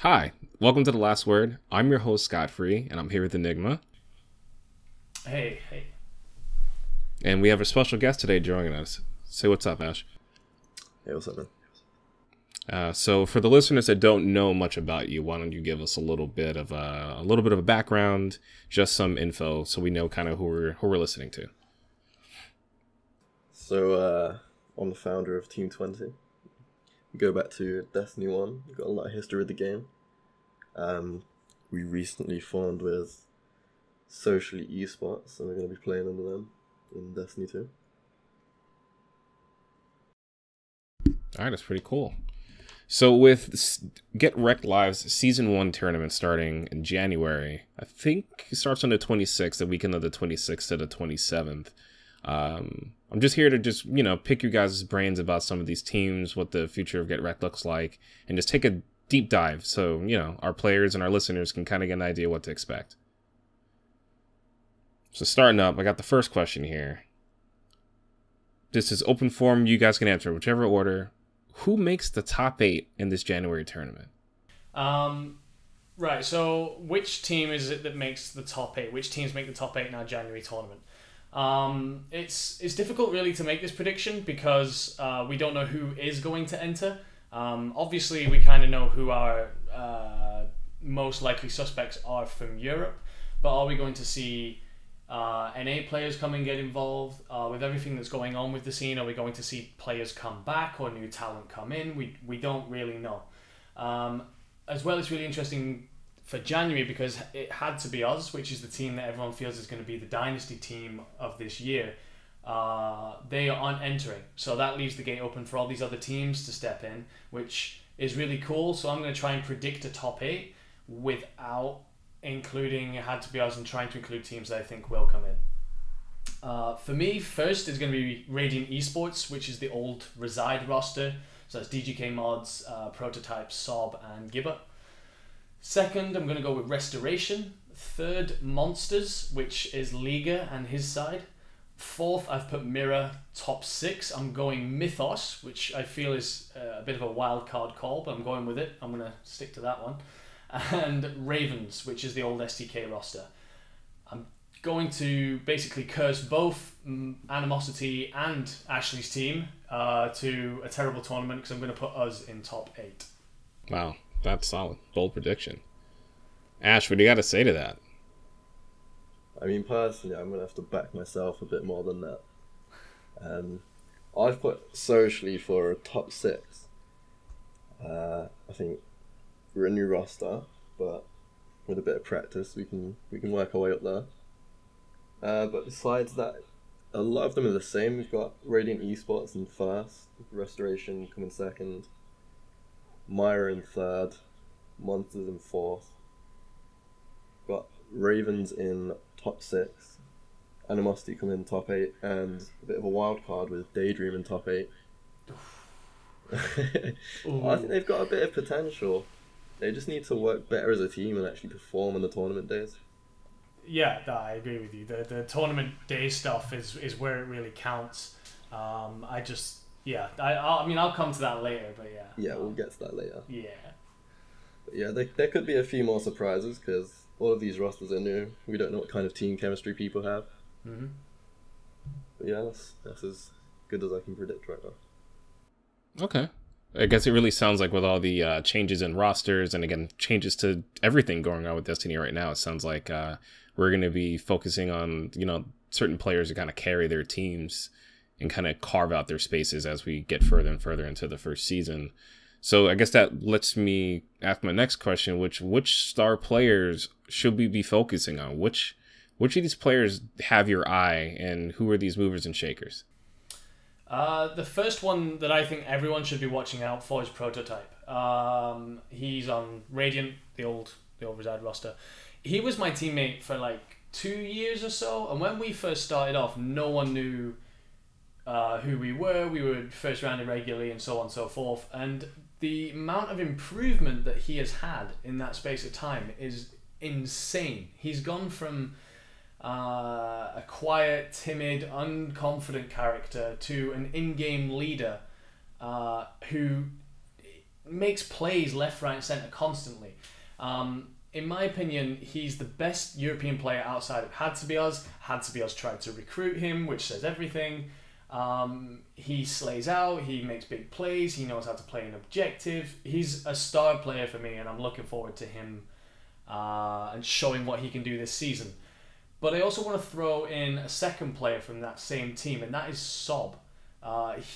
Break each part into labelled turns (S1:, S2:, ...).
S1: Hi, welcome to The Last Word. I'm your host, Scott Free, and I'm here with Enigma.
S2: Hey.
S1: And we have a special guest today joining us. Say what's up, Ash.
S3: Hey, what's up, man?
S1: So for the listeners that don't know much about you, why don't you give us a little bit of a background, just some info, so we know kind of who we're listening to.
S3: So, I'm the founder of Team 20. We go back to Destiny 1. We've got a lot of history with the game. We recently formed with Socially Esports, and we're going to be playing under them in Destiny 2.
S1: All right, that's pretty cool. So with GETREKT Live's Season 1 tournament starting in January, I think it starts on the 26th, the weekend of the 26th to the 27th. I'm just here to pick you guys' brains about some of these teams, what the future of GETREKT looks like, and just take a deep dive so, our players and our listeners can kind of get an idea what to expect. So starting up, I got the first question here. This is open forum. You guys can answer whichever order. Who makes the top 8 in this January tournament?
S2: Right, so which team is it that makes the top 8? Which teams make the top 8 in our January tournament? It's difficult really to make this prediction because we don't know who is going to enter. Obviously, we kind of know who our most likely suspects are from Europe, but are we going to see NA players come and get involved with everything that's going on with the scene? Are we going to see players come back or new talent come in? We don't really know. As well, it's really interesting for January because it had to be us, which is the team that everyone feels is going to be the dynasty team of this year. They aren't entering, so that leaves the gate open for all these other teams to step in, which is really cool. So I'm going to try and predict a top 8 without including it had to be us and trying to include teams that I think will come in. For me, first is going to be Radiant Esports, which is the old Reside roster. So that's DGK Mods, Prototype, Sob, and Gibber. Second, I'm going to go with Restoration. Third, Monsters, which is Liga and his side. Fourth, I've put Mirror. Top 6, I'm going Mythos, which I feel is a bit of a wild card call, but I'm going with it. I'm going to stick to that one. And Ravens, which is the old STK roster. I'm going to basically curse both Animosity and Ashley's team to a terrible tournament because I'm going to put us in top 8.
S1: Wow, that's solid. Bold prediction. Ash, what do you got to say to that?
S3: I mean, personally, I'm going to have to back myself a bit more than that. I've put Socially for a top 6. I think we're a new roster, but with a bit of practice, we can work our way up there. But besides that, a lot of them are the same. We've got Radiant Esports in first, Restoration coming second, Myra in third, Monsters in fourth. Got Ravens in top 6, Animosity coming in top 8, and a bit of a wild card with Daydream in top 8. I think they've got a bit of potential. They just need to work better as a team and actually perform in the tournament days.
S2: Yeah, I agree with you. The tournament day stuff is where it really counts. I'll come to that later, but yeah.
S3: Yeah, we'll get to that later.
S2: Yeah.
S3: But yeah, there could be a few more surprises because all of these rosters are new. We don't know what kind of team chemistry people have.
S2: Mm-hmm.
S3: But yeah, that's as good as I can predict right now.
S1: Okay. I guess it really sounds like with all the changes in rosters and, again, changes to everything going on with Destiny right now, it sounds like we're going to be focusing on, certain players to kind of carry their teams and kind of carve out their spaces as we get further and further into the first season. So I guess that lets me ask my next question, which star players should we be focusing on? Which of these players have your eye, and who are these movers and shakers?
S2: The first one that I think everyone should be watching out for is Prototype. He's on Radiant, the old Reside roster. He was my teammate for like 2 years or so, and when we first started off, no one knew who we were. We were first rounded regularly and so on and so forth. And the amount of improvement that he has had in that space of time is insane. He's gone from a quiet, timid, unconfident character to an in-game leader who makes plays left, right, and centre constantly. In my opinion, he's the best European player outside of Hadzabios. Hadzabios tried to recruit him, which says everything. He slays out, he makes big plays, he knows how to play an objective. He's a star player for me, and I'm looking forward to him and showing what he can do this season. But I also want to throw in a second player from that same team, and that is Sob.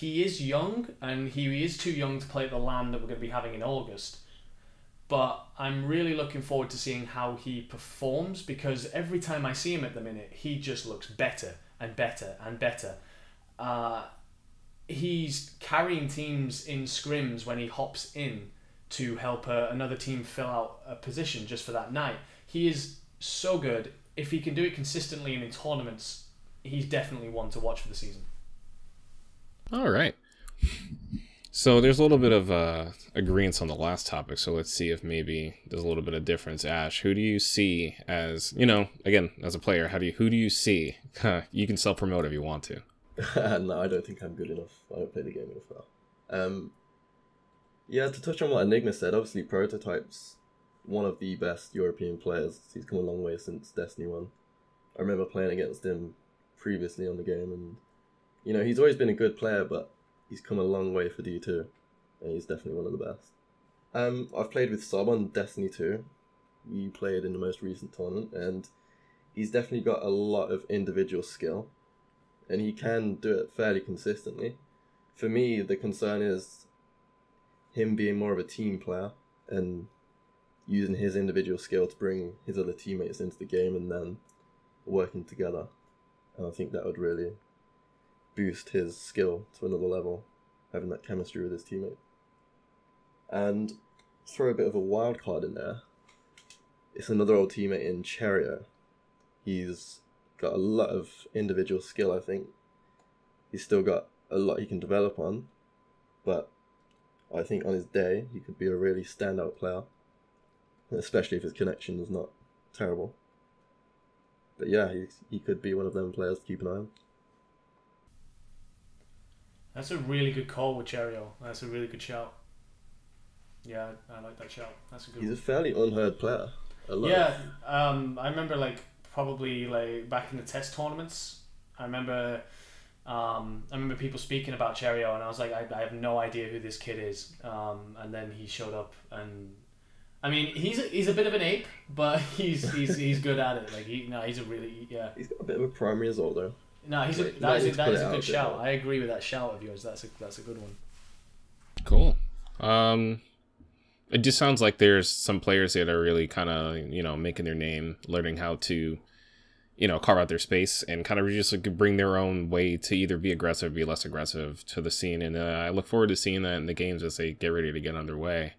S2: He is young, and he is too young to play at the LAN that we're going to be having in August. But I'm really looking forward to seeing how he performs, because every time I see him at the minute, he just looks better and better and better. He's carrying teams in scrims when he hops in to help another team fill out a position just for that night. He is so good. If he can do it consistently and in tournaments, he's definitely one to watch for the season.
S1: All right. So there's a little bit of agreement on the last topic, so let's see if maybe there's a little bit of difference. Ash, who do you see as, again, as a player, who do you see? You can self-promote if you want to.
S3: No, I don't think I'm good enough. I don't play the game enough well. Yeah, to touch on what Enigma said, obviously Prototype's one of the best European players. He's come a long way since Destiny 1. I remember playing against him previously on the game, and he's always been a good player, but he's come a long way for D2, and he's definitely one of the best. I've played with Sob on Destiny 2. We played in the most recent tournament, and he's definitely got a lot of individual skill, and he can do it fairly consistently. For me, the concern is him being more of a team player and using his individual skill to bring his other teammates into the game and then working together. And I think that would really boost his skill to another level, having that chemistry with his teammate. And throw a bit of a wild card in there. It's another old teammate in Cherio. He's got a lot of individual skill, I think. He's still got a lot he can develop on, but I think on his day he could be a really standout player, especially if his connection is not terrible. But yeah, he could be one of them players to keep an eye on.
S2: That's a really good call with Cherio. That's a really good shout. Yeah, I like that shout. That's a good one.
S3: He's a fairly unheard player.
S2: Yeah, I remember probably back in the test tournaments, I remember people speaking about Cherio, and I was like, I have no idea who this kid is. And then he showed up, and I mean, he's a bit of an ape, but he's good at it. He's a really
S3: He's got a bit of a primary as well, though.
S2: No, that is a good shout. I agree with that shout of yours. That's a good one.
S1: Cool. It just sounds like there's some players that are really kind of making their name, learning how to carve out their space and kind of just bring their own way to either be aggressive or be less aggressive to the scene. And I look forward to seeing that in the games as they get ready to get underway.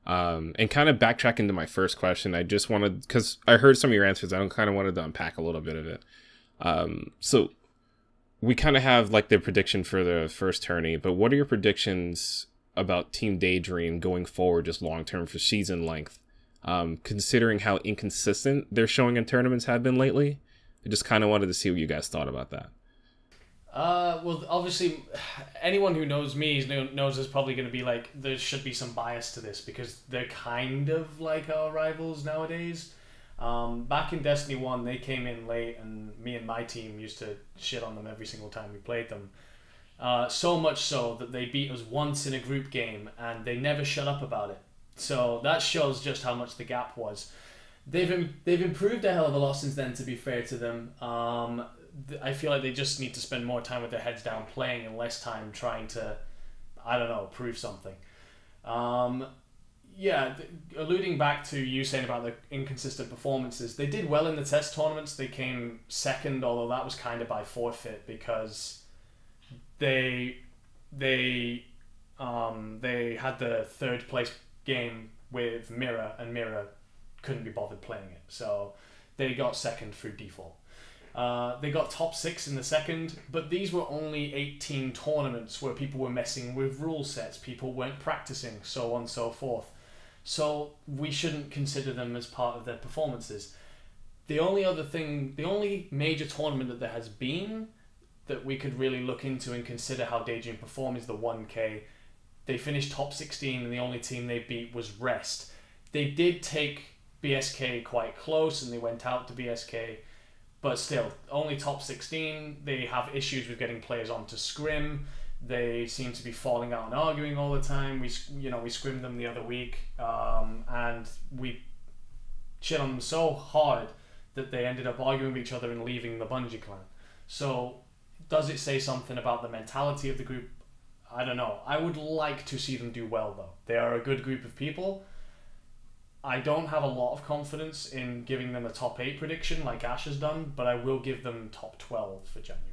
S1: And kind of backtracking to my first question, I just wanted, because I heard some of your answers, I kind of wanted to unpack a little bit of it. So we kind of have the prediction for the first tourney, but what are your predictions about Team Daydream going forward, just long term for season length? Considering how inconsistent their showing in tournaments have been lately, I just kind of wanted to see what you guys thought about that.
S2: Well, obviously, anyone who knows me knows there's probably going to be there should be some bias to this, because they're kind of like our rivals nowadays. Back in Destiny 1, they came in late, and me and my team used to shit on them every single time we played them. So much so that they beat us once in a group game, and they never shut up about it. So that shows just how much the gap was. They've improved a hell of a lot since then, to be fair to them. I feel like they just need to spend more time with their heads down playing and less time trying to, prove something. Alluding back to you saying about the inconsistent performances, they did well in the test tournaments. They came second, although that was kind of by forfeit, because they had the third place game with Mirror, and Mirror couldn't be bothered playing it, so they got second through default. They got top 6 in the second, but these were only 18 tournaments where people were messing with rule sets, people weren't practicing, so on and so forth. So we shouldn't consider them as part of their performances. The only major tournament that there has been that we could really look into and consider how Daydream perform is the 1K. They finished top 16 and the only team they beat was Rest. They did take BSK quite close and they went out to BSK, but still, only top 16. They have issues with getting players onto scrim. They seem to be falling out and arguing all the time. We scrimmed them the other week, and we shit on them so hard that they ended up arguing with each other and leaving the Bungie clan. So, does it say something about the mentality of the group? I don't know. I would like to see them do well, though. They are a good group of people. I don't have a lot of confidence in giving them a top 8 prediction like Ash has done, but I will give them top 12 for January.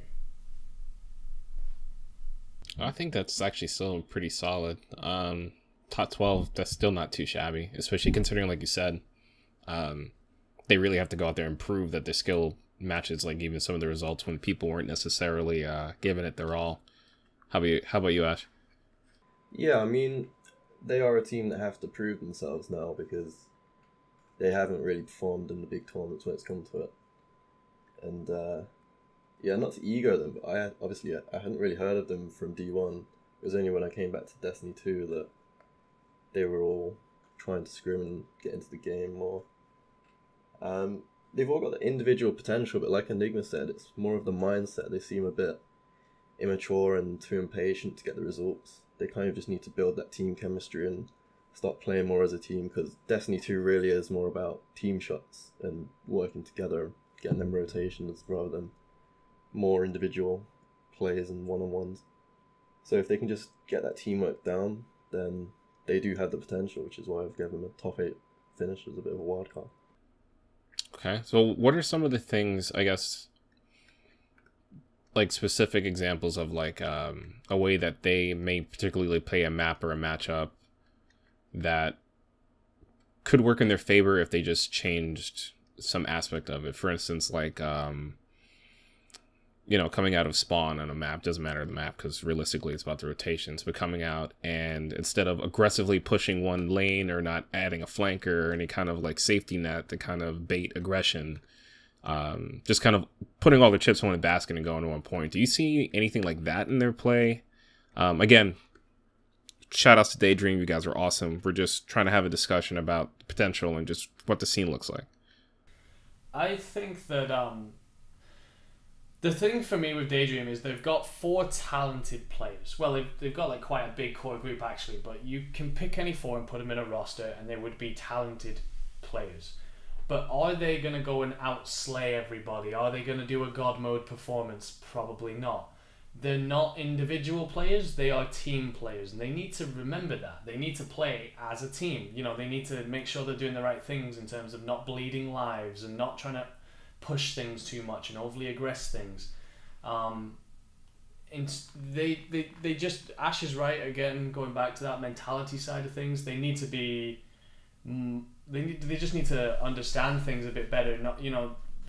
S1: I think that's actually still pretty solid. Top 12, that's still not too shabby, especially considering, like you said, they really have to go out there and prove that their skill matches like even some of the results when people weren't necessarily giving it their all. How about you, Ash?
S3: Yeah, I mean, they are a team that have to prove themselves now because they haven't really performed in the big tournaments when it's come to it. And yeah, not to ego them, but I hadn't really heard of them from D1. It was only when I came back to Destiny 2 that they were all trying to scrim and get into the game more. They've all got the individual potential, but like Enigma said, it's more of the mindset. They seem a bit immature and too impatient to get the results. They kind of just need to build that team chemistry and start playing more as a team, because Destiny 2 really is more about team shots and working together, getting them rotations rather than more individual plays and one-on-ones. So if they can just get that teamwork down, then they do have the potential, which is why I've given them a top 8 finish as a bit of a wild card.
S1: Okay, so what are some of the things, I guess, like specific examples of like a way that they may particularly play a map or a matchup that could work in their favor if they just changed some aspect of it? For instance, like coming out of spawn on a map, doesn't matter the map because realistically it's about the rotations, but coming out and instead of aggressively pushing one lane or not adding a flanker or any kind of like safety net to kind of bait aggression, just kind of putting all the chips in one basket and going to one point. Do you see anything like that in their play? Again, shout outs to Daydream, you guys are awesome. We're just trying to have a discussion about potential and just what the scene looks like.
S2: I think that the thing for me with Daydream is they've got 4 talented players. Well, they've got like quite a big core group actually, but you can pick any 4 and put them in a roster and they would be talented players. But are they going to go and outslay everybody? Are they going to do a God mode performance? Probably not. They're not individual players, they are team players, and they need to remember that. They need to play as a team. They need to make sure they're doing the right things in terms of not bleeding lives and not trying to push things too much and overly aggress things. And they just, Ash is right again, going back to that mentality side of things. They need to be, they just need to understand things a bit better. Not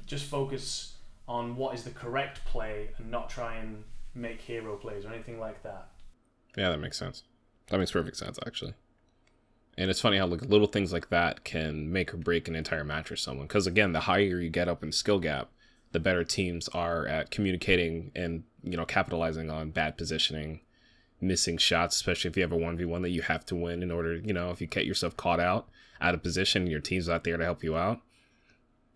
S2: just focus on what is the correct play and not try and make hero plays or anything like that.
S1: Yeah, that makes sense. That makes perfect sense, actually. And it's funny how like little things like that can make or break an entire match for someone. Because again, the higher you get up in skill gap, the better teams are at communicating and capitalizing on bad positioning, missing shots, especially if you have a 1v1 that you have to win in order, if you get yourself caught out of position, your team's out there to help you out.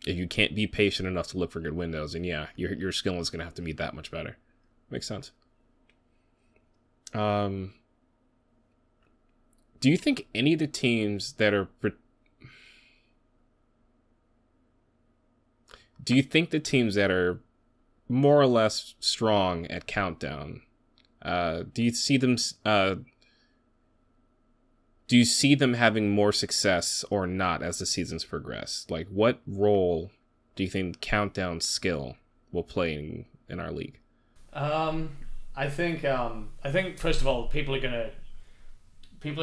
S1: If you can't be patient enough to look for good windows, and yeah, your skill is going to have to be that much better. Makes sense. Do you think any of the teams that are... Do you think the teams that are more or less strong at Countdown, do you see them having more success or not as the seasons progress? Like, what role do you think Countdown skill will play in our league?
S2: I think first of all, people are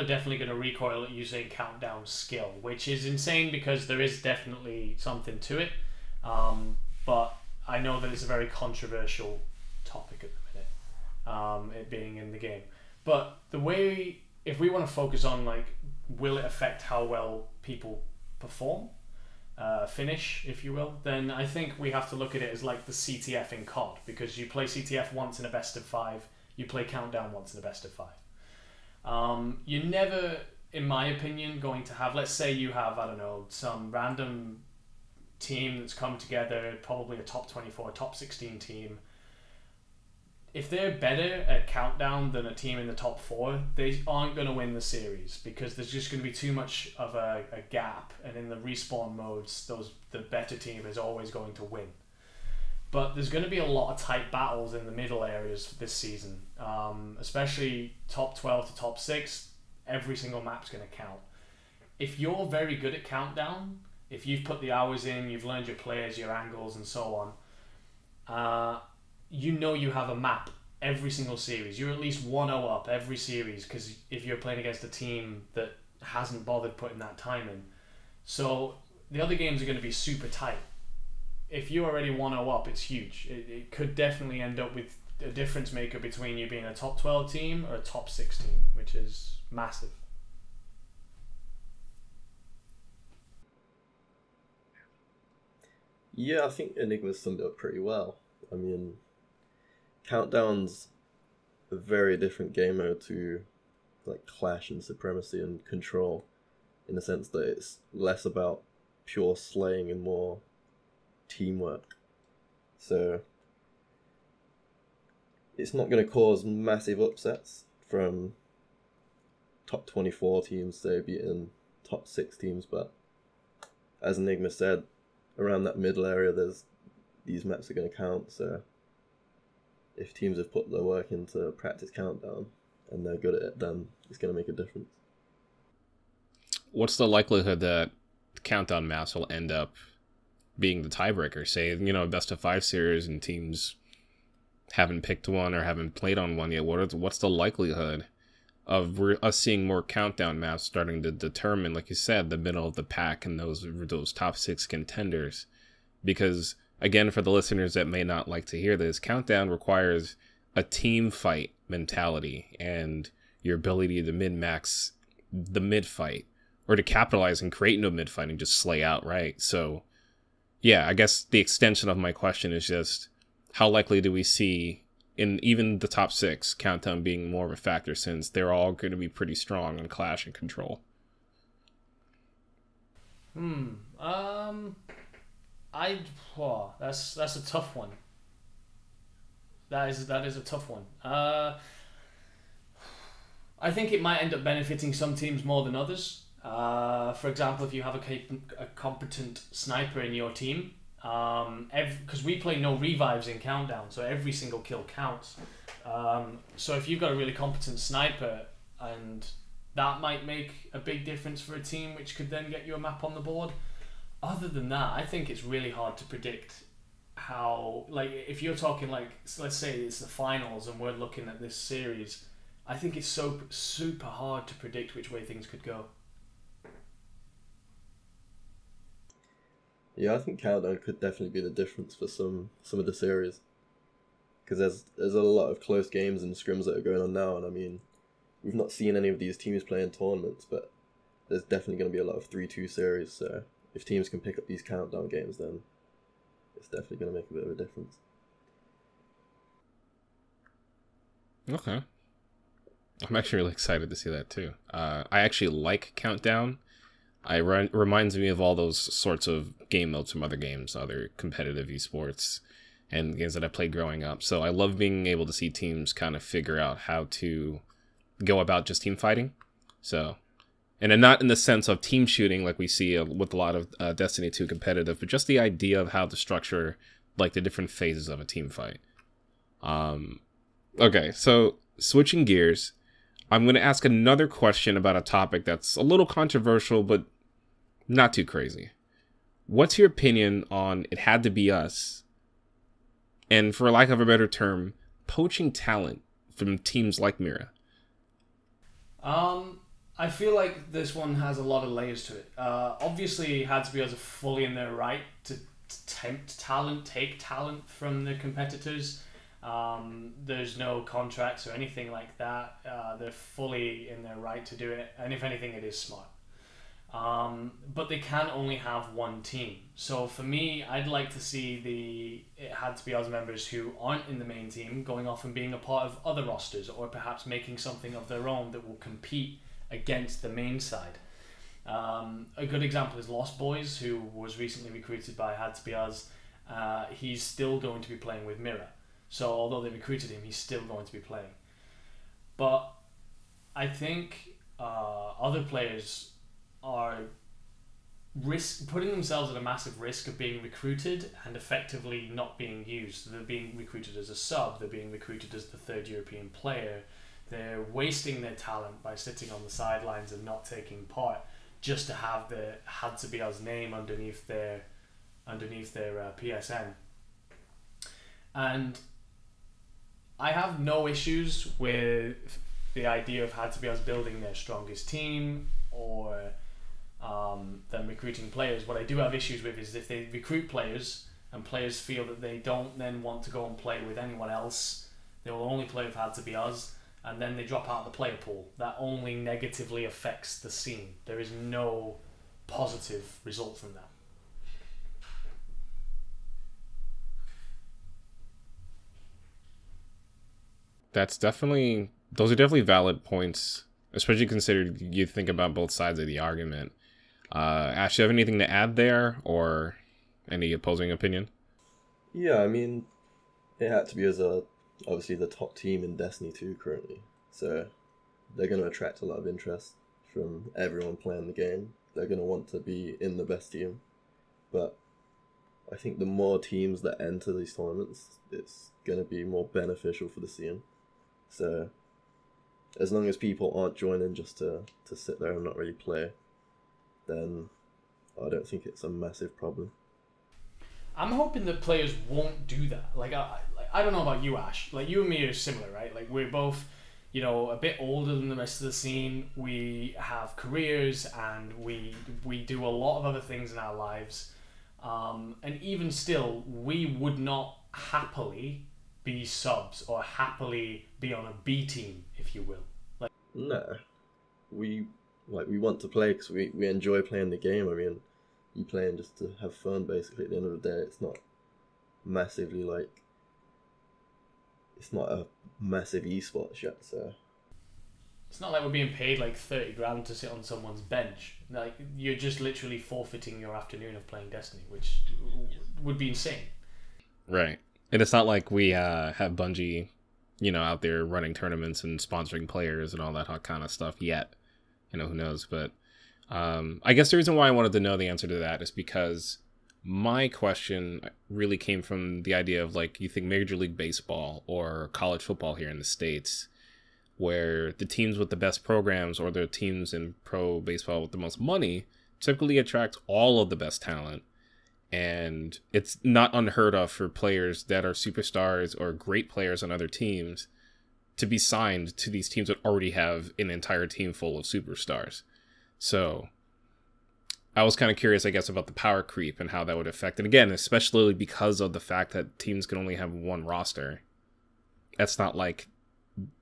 S2: definitely gonna recoil at you saying Countdown skill, which is insane because there is definitely something to it. But I know that it's a very controversial topic at the minute, it being in the game. But if we want to focus on like, will it affect how well people perform, finish, if you will, then I think we have to look at it as like the CTF in COD, because you play CTF once in a best of 5, you play Countdown once in a best of 5. You're never, in my opinion, going to have, let's say you have, I don't know, some random team that's come together, probably a top 24, top 16 team. If they're better at countdown than a team in the top 4, they aren't going to win the series because there's just going to be too much of a gap. And in the respawn modes, the better team is always going to win. But there's going to be a lot of tight battles in the middle areas this season, especially top 12 to top 6. Every single map's going to count. If you're very good at countdown, if you've put the hours in, you've learned your players, your angles, and so on, you know you have a map every single series. You're at least 1-0 up every series because if you're playing against a team that hasn't bothered putting that time in. So the other games are going to be super tight. If you're already 1-0 up, it's huge. It could definitely end up with a difference maker between you being a top 12 team or a top 6 team, which is massive.
S3: Yeah, I think Enigma summed it up pretty well. I mean, Countdown's a very different game mode to like Clash and Supremacy and Control, in the sense that it's less about pure slaying and more teamwork. So it's not going to cause massive upsets from top 24 teams, say, beating top 6 teams, but as Enigma said, around that middle area, these maps are going to count, so if teams have put their work into practice countdown and they're good at it, then it's going to make a difference.
S1: What's the likelihood that countdown maps will end up being the tiebreaker? Say, best of 5 series and teams haven't picked one or haven't played on one yet. What's the likelihood of us seeing more countdown maps starting to determine, like you said, the middle of the pack and those top 6 contenders? Because again, for the listeners that may not like to hear this, countdown requires a team fight mentality and your ability to min-max the mid-fight, or to capitalize and create no mid-fight and just slay out, right? So, yeah, I guess the extension of my question is just, how likely do we see, in even the top 6, countdown being more of a factor, since they're all going to be pretty strong on Clash and Control?
S2: That's a tough one. That is a tough one. I think it might end up benefiting some teams more than others. For example, if you have a competent sniper in your team, because we play no revives in countdown, so every single kill counts. So if you've got a really competent sniper, and that might make a big difference for a team, which could then get you a map on the board. Other than that, I think it's really hard to predict how, like, if you're talking, like, let's say it's the finals and we're looking at this series, I think it's so super hard to predict which way things could go.
S3: Yeah, I think Countdown could definitely be the difference for some of the series, because there's a lot of close games and scrims that are going on now, and I mean, we've not seen any of these teams play in tournaments, but there's definitely going to be a lot of 3-2 series, so if teams can pick up these Countdown games, then it's definitely going to make a bit of a difference.
S1: Okay. I'm actually really excited to see that too. I actually like Countdown. It reminds me of all those sorts of game modes from other games, other competitive esports, and games that I played growing up. So I love being able to see teams kind of figure out how to go about just team fighting. So, and then not in the sense of team shooting like we see with a lot of Destiny 2 competitive, but just the idea of how to structure like the different phases of a team fight. Okay, so switching gears, I'm going to ask another question about a topic that's a little controversial, but not too crazy. What's your opinion on It Had to Be Us, and for lack of a better term, poaching talent from teams like Mira?
S2: I feel like this one has a lot of layers to it. Obviously, It Had to Be Us are fully in their right to tempt talent, take talent from the competitors. There's no contracts or anything like that. They're fully in their right to do it, and if anything, it is smart. But they can only have one team. So for me, I'd like to see it had to be us members who aren't in the main team going off and being a part of other rosters, or perhaps making something of their own that will compete against the main side. A good example is Lost Boys, who was recently recruited by Had to Be Us. He's still going to be playing with Mirror. So although they recruited him, he's still going to be playing. But I think other players are putting themselves at a massive risk of being recruited and effectively not being used. They're being recruited as a sub, they're being recruited as the third European player. They're wasting their talent by sitting on the sidelines and not taking part, just to have the Had to Be Us name underneath their PSN. And I have no issues with the idea of Had to Be Us building their strongest team, or them recruiting players. What I do have issues with is if they recruit players and players feel that they don't then want to go and play with anyone else, they will only play with Had to Be Us, and then they drop out of the player pool. That only negatively affects the scene. There is no positive result from that.
S1: Those are definitely valid points, especially considered you think about both sides of the argument. Ash, do you have anything to add there, or any opposing opinion?
S3: Yeah, I mean, it Had to Be Us obviously the top team in Destiny 2 currently, so they're going to attract a lot of interest from everyone playing the game. They're going to want to be in the best team, but I think the more teams that enter these tournaments, it's going to be more beneficial for the scene. So as long as people aren't joining just to sit there and not really play, then I don't think it's a massive problem.
S2: I'm hoping that players won't do that. I don't know about you, Ash. Like, you and me are similar, right? Like, we're both, a bit older than the rest of the scene. We have careers and we do a lot of other things in our lives. And even still, we would not happily be subs or happily be on a B team, if you will.
S3: No, we want to play because we enjoy playing the game. I mean, you playing just to have fun, basically. At the end of the day, it's not massively it's not a massive esports yet, so
S2: it's not like we're being paid like 30 grand to sit on someone's bench. Like, you're just literally forfeiting your afternoon of playing Destiny, which would be insane.
S1: Right. And it's not like we have Bungie, out there running tournaments and sponsoring players and all that kind of stuff yet. Who knows? But I guess the reason why I wanted to know the answer to that is because my question really came from the idea of, you think Major League Baseball or college football here in the States, where the teams with the best programs or the teams in pro baseball with the most money typically attract all of the best talent. And it's not unheard of for players that are superstars or great players on other teams to be signed to these teams that already have an entire team full of superstars. So I was kind of curious, I guess, about the power creep and how that would affect. And again, especially because of the fact that teams can only have one roster. That's not like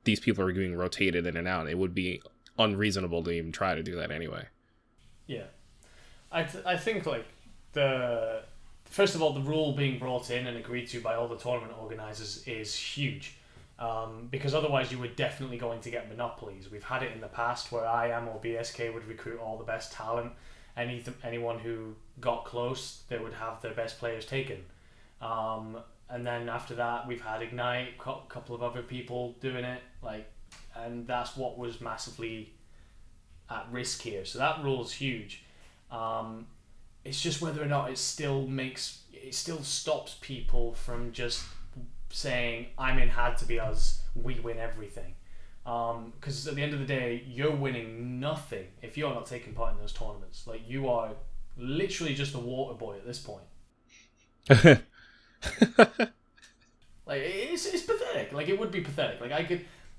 S1: these people are being rotated in and out. It would be unreasonable to even try to do that anyway.
S2: Yeah. I think, first of all, the rule being brought in and agreed to by all the tournament organisers is huge. Because otherwise you were definitely going to get monopolies. We've had it in the past where IAM or BSK would recruit all the best talent. Anyone who got close, they would have their best players taken. And then after that, we've had Ignite, a couple of other people doing it, and that's what was massively at risk here. So that rule is huge. It's just whether or not it still stops people from just saying, I'm in Had to Be Us, we win everything. Because at the end of the day, you're winning nothing if you're not taking part in those tournaments. You are literally just a water boy at this point. It's pathetic. It would be pathetic.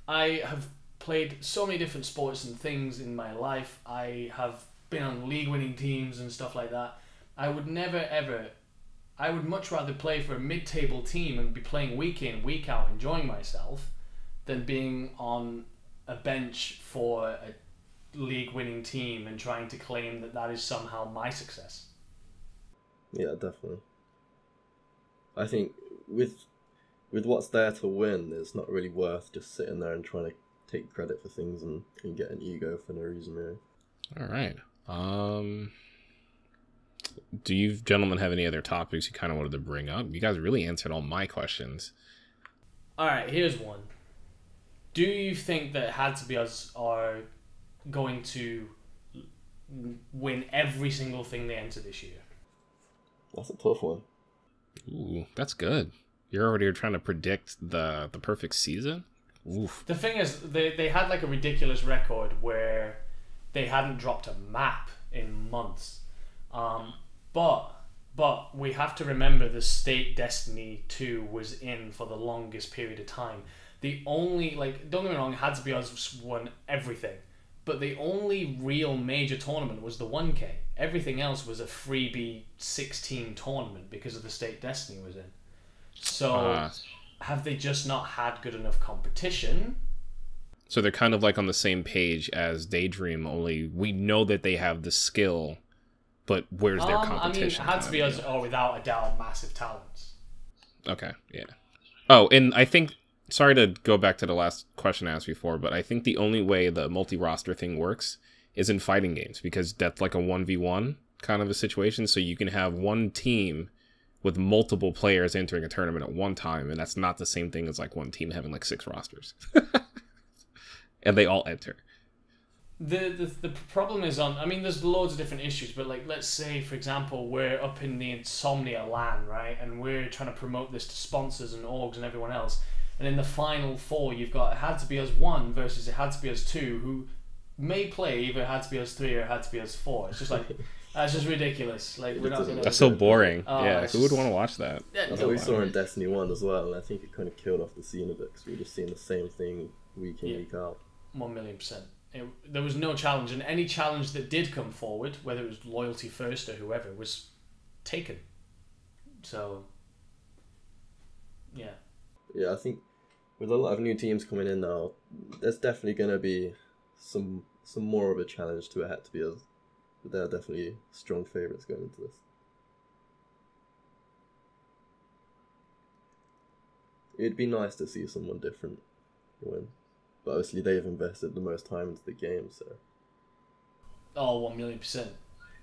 S2: I have played so many different sports and things in my life. I have been on league-winning teams and stuff like that. I would much rather play for a mid-table team and be playing week in, week out, enjoying myself, than being on a bench for a league winning team and trying to claim that that is somehow my success.
S3: Yeah, definitely. I think with what's there to win, it's not really worth just sitting there and trying to take credit for things and get an ego for no reason, really.
S1: All right. Do you gentlemen have any other topics you kind of wanted to bring up? You guys really answered all my questions.
S2: All right, here's one. Do you think that Had to Be Us are going to win every single thing they enter this year?
S3: That's a tough one.
S1: Ooh, that's good. You're already trying to predict the perfect season? Oof.
S2: The thing is, they had like a ridiculous record where they hadn't dropped a map in months. But we have to remember the state Destiny 2 was in for the longest period of time. The only, like, don't get me wrong, Had to Be Us won everything. But the only real major tournament was the 1K. Everything else was a freebie 16 tournament because of the state Destiny was in. So, have they just not had good enough competition?
S1: So they're kind of like on the same page as Daydream, only we know that they have the skill, but where's their competition?
S2: I mean, Had to Be Us are without a doubt massive talents.
S1: Okay, yeah. Oh, and I think, sorry to go back to the last question I asked before, but I think the only way the multi-roster thing works is in fighting games, because that's like a 1v1 kind of a situation, so you can have one team with multiple players entering a tournament at one time, and that's not the same thing as like one team having like 6 rosters. And they all enter.
S2: The problem is I mean, there's loads of different issues, but like, let's say, for example, we're up in the Insomnia LAN, right? And we're trying to promote this to sponsors and orgs and everyone else. And in the final 4, you've got Had to Be Us 1 versus Had to Be Us 2, who may play either Had to Be Us 3 or Had to Be Us 4. It's just like, that's just ridiculous. Like, we're not gonna...
S1: That's so boring. Yeah, who would want to watch that?
S3: That's what we saw in Destiny 1 as well, and I think it kind of killed off the scene a bit, because we were just seeing the same thing week in, week out.
S2: 1,000,000%. There was no challenge, and any challenge that did come forward, whether it was Loyalty First or whoever, was taken. So, yeah.
S3: Yeah, I think with a lot of new teams coming in now, there's definitely going to be some more of a challenge to it. Had to Be Us. But they're definitely strong favourites going into this. It'd be nice to see someone different win. But obviously they've invested the most time into the game, so...
S2: Oh, 1,000,000%.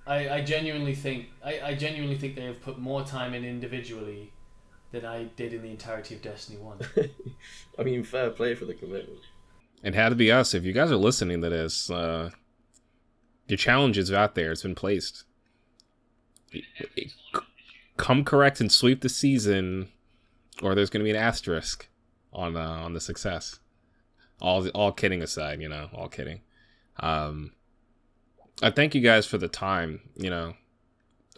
S2: I genuinely think they have put more time in individually than I did in the entirety of Destiny 1.
S3: I mean, fair play for the commitment.
S1: It Had to Be Us. If you guys are listening to this, your challenge is out there. It's been placed. Come correct and sweep the season, or there's going to be an asterisk on the success. All kidding aside, all kidding. I thank you guys for the time.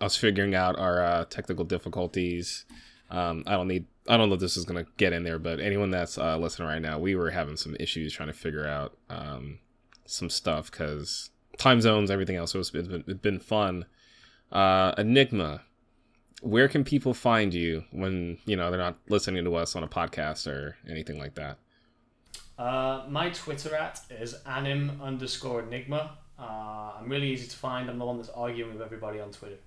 S1: Us figuring out our technical difficulties. I don't know if this is gonna get in there, but anyone that's listening right now, we were having some issues trying to figure out some stuff because time zones, everything else. So it's been fun. Enigma, where can people find you when they're not listening to us on a podcast or anything like that?
S2: My Twitter is anim_enigma. I'm really easy to find. I'm the one that's arguing with everybody on Twitter.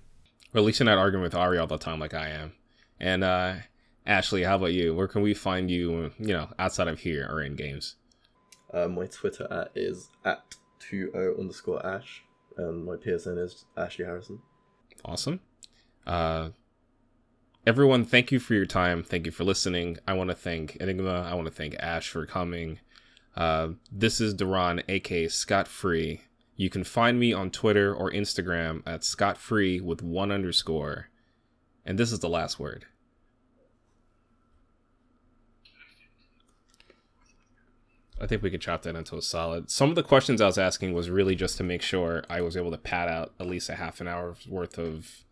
S1: Or at least you're not arguing with Ari all the time like I am. And Ashley, how about you? Where can we find you, outside of here or in games?
S3: My Twitter is @20_Ash, and my PSN is Ashley Harrison.
S1: Awesome. Everyone, thank you for your time. Thank you for listening. I want to thank Enigma. I want to thank Ash for coming. This is Duran, aka Scott Free. You can find me on Twitter or Instagram at ScottFree with 1_. And this is the last word. I think we could chop that into a solid. Some of the questions I was asking was really just to make sure I was able to pad out at least a half an hour's worth of